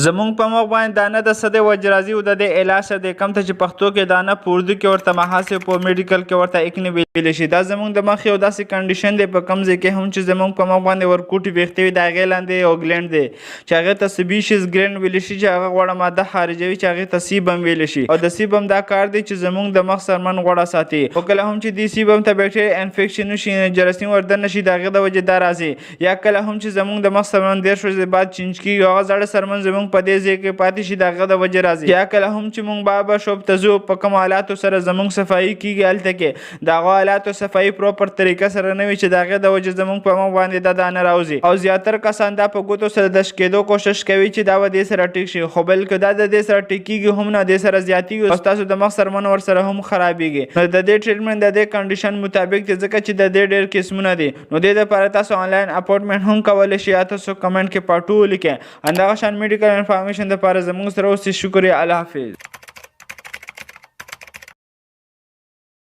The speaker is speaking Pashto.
زمونږ په مخ باندې دانه د څه دی وجه راځي او د دې علاج څه دی کوم ته چې پښتو کې دانه په اردو کې ورته محاسب په میډیکل کې ورته اکنی ویلی شي. دا زمونږ د مخ یو داسې کنډیشن دی په کوم ځای کې هم چې زمونږ په مخ باندې ورکوټي ویښته وي د هغې لاندې یو ګلینډ دی چې هغې ته سبیشیز ګلینډ ویلی شي چې هغه غوړه ماده خارجوي چې هغې ته سیبم ویلی شي. او د سیبم دا کار دی چې زمونږ د مخ څرمن غوړه ساتي. او کله هم چې دې سیبم ته بیکټیریا انفیکشن وشي جراثیم ورته نشي د هغې د وجې دا راځي. یا کله هم چې زمونږ د مخ څرمن 10 ورځې بعد چینج کېږي هغه زاړه څرمن زمونږ په دې ځای کې پاتې شي د هغه د وجې راځي. یا کله هم چې مونږ بابا شوپ ته ځو په کوم حالاتو سره زمونږ صفایي کېږي هلته کې د هغو حالاتو صفایي پروپر طریقه سره نه وي چې د هغې د وجې زمونږ په مخ باندې دا دانه راوځي. او زیاتره کسان دا په ګوتو سره دش کېدو کوشش کوي چې دا به دې سره ټیک شي خو بلکې دا د دې سره ټیکېږي هم نه دې سره زیاتېږي او ستاسو د مخ څرمن ورسره هم خرابېږي. نو د دې ټریټمنټ د دې کنډیشن مطابق دی ځکه چې د دې ډېر قسمونه دي. نو دې دپاره تاسو آنلاین اپوینټمنټ هم کولی شئ. یا تاسو کمنټ کې پارټ 2 ولیکئ. همدغه شان میډیکل انفارمیشن دپاره زموږ سره اوسئ. شکریه. الله حافظ.